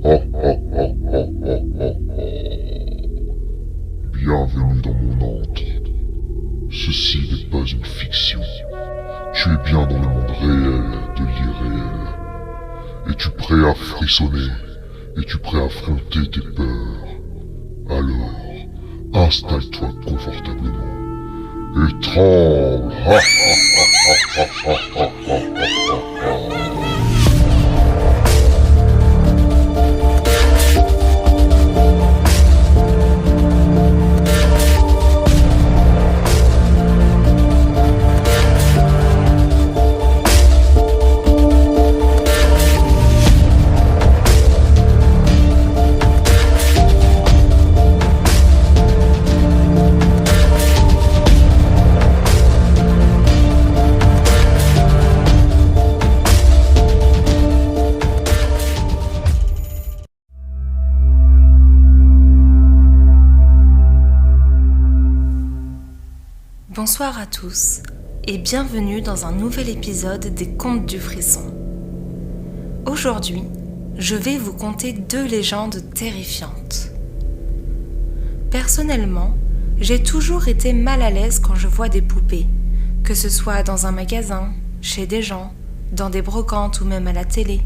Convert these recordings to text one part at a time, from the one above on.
Bienvenue dans mon antre. Ceci n'est pas une fiction. Tu es bien dans le monde réel de l'irréel. Es-tu prêt à frissonner? Es-tu prêt à affronter tes peurs? Alors, installe-toi confortablement et tremble. Bonsoir à tous et bienvenue dans un nouvel épisode des Contes du Frisson. Aujourd'hui, je vais vous conter 2 légendes terrifiantes. Personnellement, j'ai toujours été mal à l'aise quand je vois des poupées, que ce soit dans un magasin, chez des gens, dans des brocantes ou même à la télé.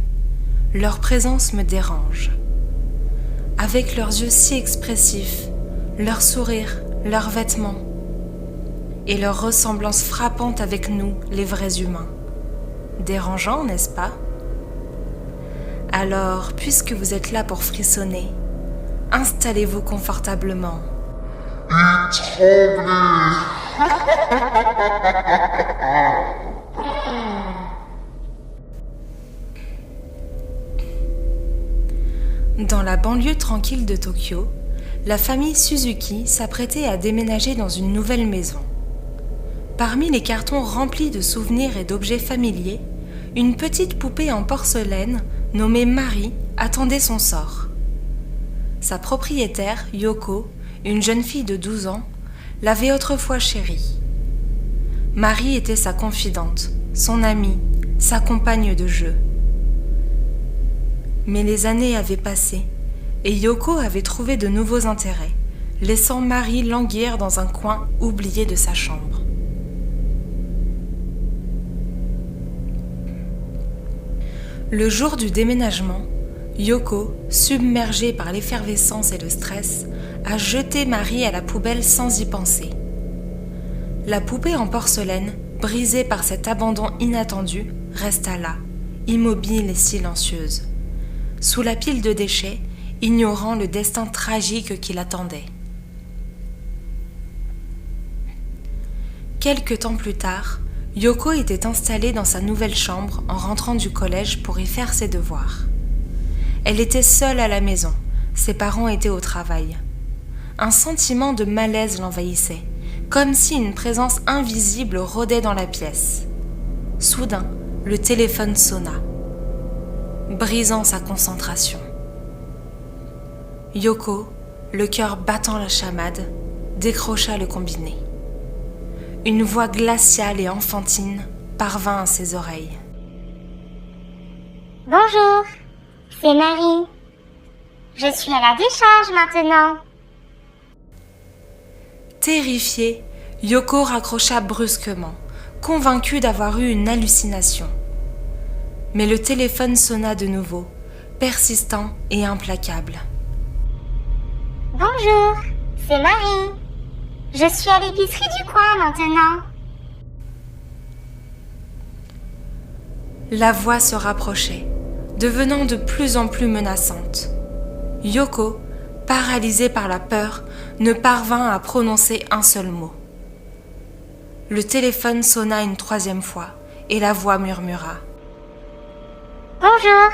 Leur présence me dérange. Avec leurs yeux si expressifs, leurs sourires, leurs vêtements, et leur ressemblance frappante avec nous, les vrais humains. Dérangeant, n'est-ce pas? Alors, puisque vous êtes là pour frissonner, installez-vous confortablement. Et tremblez. Dans la banlieue tranquille de Tokyo, la famille Suzuki s'apprêtait à déménager dans une nouvelle maison. Parmi les cartons remplis de souvenirs et d'objets familiers, une petite poupée en porcelaine nommée Marie attendait son sort. Sa propriétaire, Yoko, une jeune fille de 12 ans, l'avait autrefois chérie. Marie était sa confidente, son amie, sa compagne de jeu. Mais les années avaient passé et Yoko avait trouvé de nouveaux intérêts, laissant Marie languir dans un coin oublié de sa chambre. Le jour du déménagement, Yoko, submergée par l'effervescence et le stress, a jeté Marie à la poubelle sans y penser. La poupée en porcelaine, brisée par cet abandon inattendu, resta là, immobile et silencieuse, sous la pile de déchets, ignorant le destin tragique qui l'attendait. Quelque temps plus tard, Yoko était installée dans sa nouvelle chambre en rentrant du collège pour y faire ses devoirs. Elle était seule à la maison, ses parents étaient au travail. Un sentiment de malaise l'envahissait, comme si une présence invisible rôdait dans la pièce. Soudain, le téléphone sonna, brisant sa concentration. Yoko, le cœur battant la chamade, décrocha le combiné. Une voix glaciale et enfantine parvint à ses oreilles. Bonjour, c'est Marie. Je suis à la décharge maintenant. Terrifiée, Yoko raccrocha brusquement, convaincue d'avoir eu une hallucination. Mais le téléphone sonna de nouveau, persistant et implacable. Bonjour, c'est Marie. Je suis à l'épicerie du coin maintenant. La voix se rapprochait, devenant de plus en plus menaçante. Yoko, paralysée par la peur, ne parvint à prononcer un seul mot. Le téléphone sonna une 3e fois et la voix murmura. Bonjour,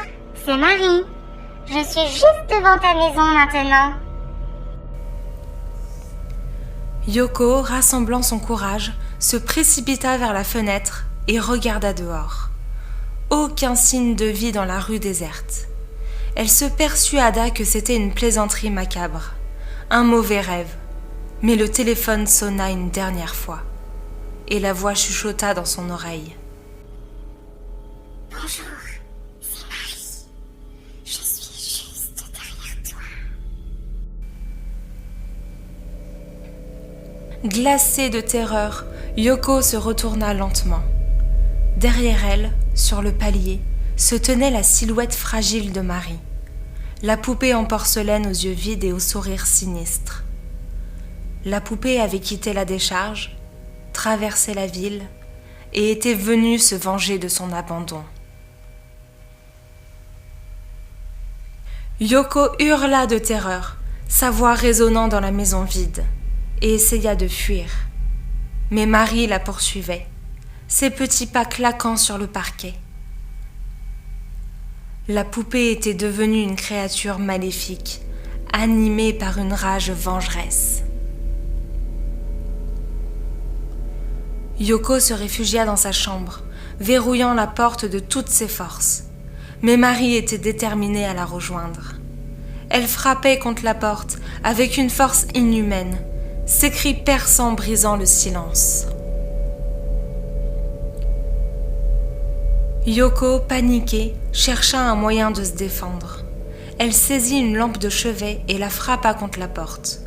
c'est Marie. Je suis juste devant ta maison maintenant. Yoko, rassemblant son courage, se précipita vers la fenêtre et regarda dehors. Aucun signe de vie dans la rue déserte. Elle se persuada que c'était une plaisanterie macabre, un mauvais rêve. Mais le téléphone sonna une dernière fois, et la voix chuchota dans son oreille. Bonjour, c'est Marie. Je suis juste Glacée de terreur, Yoko se retourna lentement. Derrière elle, sur le palier, se tenait la silhouette fragile de Marie, la poupée en porcelaine aux yeux vides et au sourire sinistre. La poupée avait quitté la décharge, traversé la ville et était venue se venger de son abandon. Yoko hurla de terreur, sa voix résonnant dans la maison vide, et essaya de fuir. Mais Marie la poursuivait, ses petits pas claquant sur le parquet. La poupée était devenue une créature maléfique, animée par une rage vengeresse. Yoko se réfugia dans sa chambre, verrouillant la porte de toutes ses forces. Mais Marie était déterminée à la rejoindre. Elle frappait contre la porte avec une force inhumaine, ses cris perçants brisant le silence. Yoko, paniquée, chercha un moyen de se défendre. Elle saisit une lampe de chevet et la frappa contre la porte,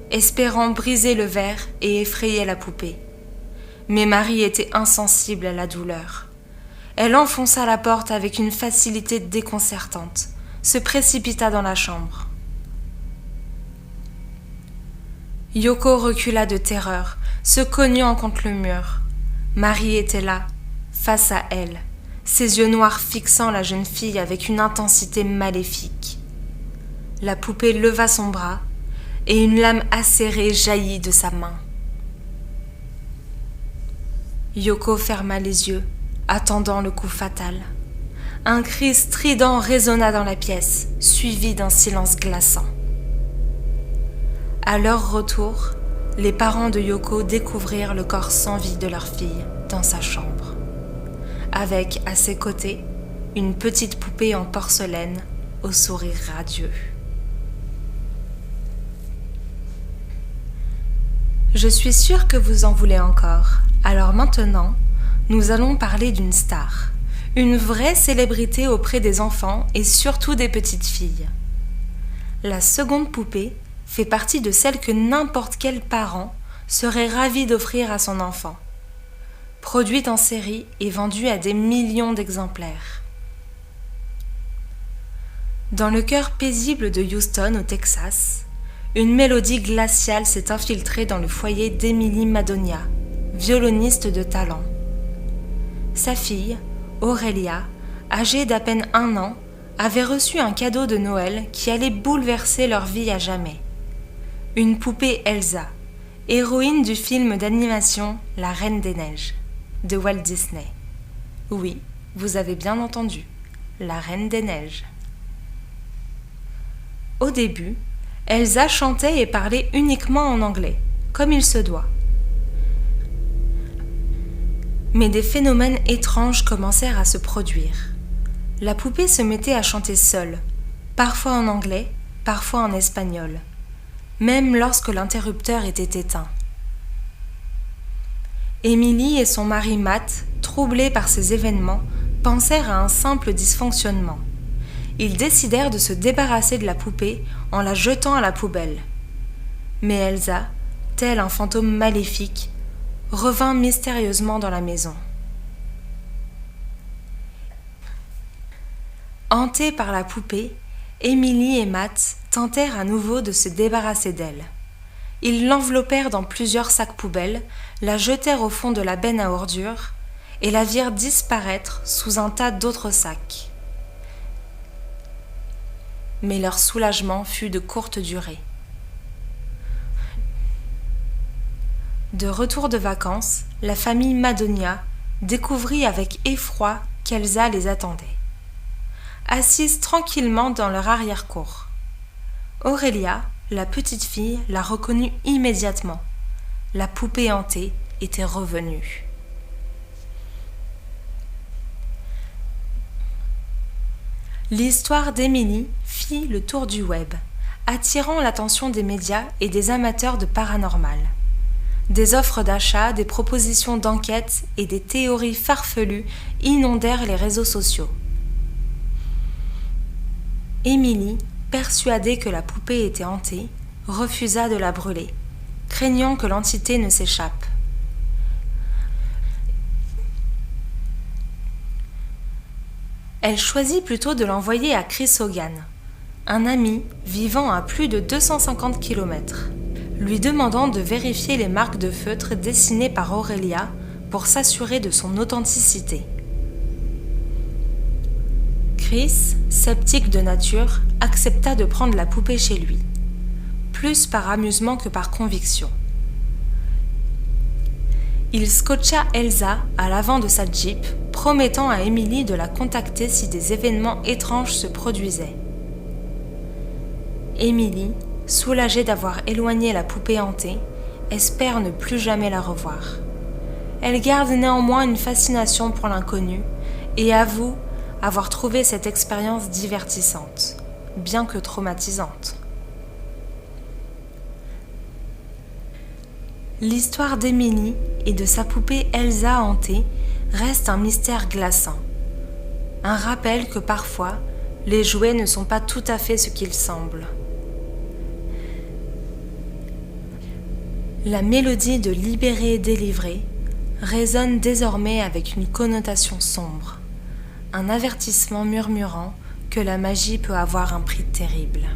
espérant briser le verre et effrayer la poupée. Mais Marie était insensible à la douleur. Elle enfonça la porte avec une facilité déconcertante, se précipita dans la chambre. Yoko recula de terreur, se cognant contre le mur. Marie était là, face à elle, ses yeux noirs fixant la jeune fille avec une intensité maléfique. La poupée leva son bras et une lame acérée jaillit de sa main. Yoko ferma les yeux, attendant le coup fatal. Un cri strident résonna dans la pièce, suivi d'un silence glaçant. À leur retour, les parents de Yoko découvrirent le corps sans vie de leur fille dans sa chambre, avec à ses côtés une petite poupée en porcelaine au sourire radieux. Je suis sûre que vous en voulez encore. Alors maintenant, nous allons parler d'une star, une vraie célébrité auprès des enfants et surtout des petites filles. La seconde poupée fait partie de celles que n'importe quel parent serait ravi d'offrir à son enfant. Produite en série et vendue à des millions d'exemplaires. Dans le cœur paisible de Houston, au Texas, une mélodie glaciale s'est infiltrée dans le foyer d'Emily Madonia, violoniste de talent. Sa fille, Aurélia, âgée d'à peine 1 an, avait reçu un cadeau de Noël qui allait bouleverser leur vie à jamais. Une poupée Elsa, héroïne du film d'animation La Reine des Neiges, de Walt Disney. Oui, vous avez bien entendu, La Reine des Neiges. Au début, Elsa chantait et parlait uniquement en anglais, comme il se doit. Mais des phénomènes étranges commencèrent à se produire. La poupée se mettait à chanter seule, parfois en anglais, parfois en espagnol, même lorsque l'interrupteur était éteint. Emily et son mari Matt, troublés par ces événements, pensèrent à un simple dysfonctionnement. Ils décidèrent de se débarrasser de la poupée en la jetant à la poubelle. Mais Elsa, tel un fantôme maléfique, revint mystérieusement dans la maison. Hantés par la poupée, Emily et Matt tentèrent à nouveau de se débarrasser d'elle. Ils l'enveloppèrent dans plusieurs sacs poubelles, la jetèrent au fond de la benne à ordures et la virent disparaître sous un tas d'autres sacs. Mais leur soulagement fut de courte durée. De retour de vacances, la famille Madonia découvrit avec effroi qu'Elsa les attendait, assise tranquillement dans leur arrière-cour. Aurélia, la petite fille, la reconnut immédiatement. La poupée hantée était revenue. L'histoire d'Emily fit le tour du web, attirant l'attention des médias et des amateurs de paranormal. Des offres d'achat, des propositions d'enquête et des théories farfelues inondèrent les réseaux sociaux. Emily, persuadée que la poupée était hantée, refusa de la brûler, craignant que l'entité ne s'échappe. Elle choisit plutôt de l'envoyer à Chris Hogan, un ami vivant à plus de 250 km, lui demandant de vérifier les marques de feutre dessinées par Aurélia pour s'assurer de son authenticité. Chris, sceptique de nature, accepta de prendre la poupée chez lui, plus par amusement que par conviction. Il scotcha Elsa à l'avant de sa Jeep, promettant à Emily de la contacter si des événements étranges se produisaient. Emily, soulagée d'avoir éloigné la poupée hantée, espère ne plus jamais la revoir. Elle garde néanmoins une fascination pour l'inconnu et avoue avoir trouvé cette expérience divertissante, bien que traumatisante. L'histoire d'Emily et de sa poupée Elsa hantée reste un mystère glaçant. Un rappel que parfois, les jouets ne sont pas tout à fait ce qu'ils semblent. La mélodie de Libéré et délivré résonne désormais avec une connotation sombre, un avertissement murmurant que la magie peut avoir un prix terrible.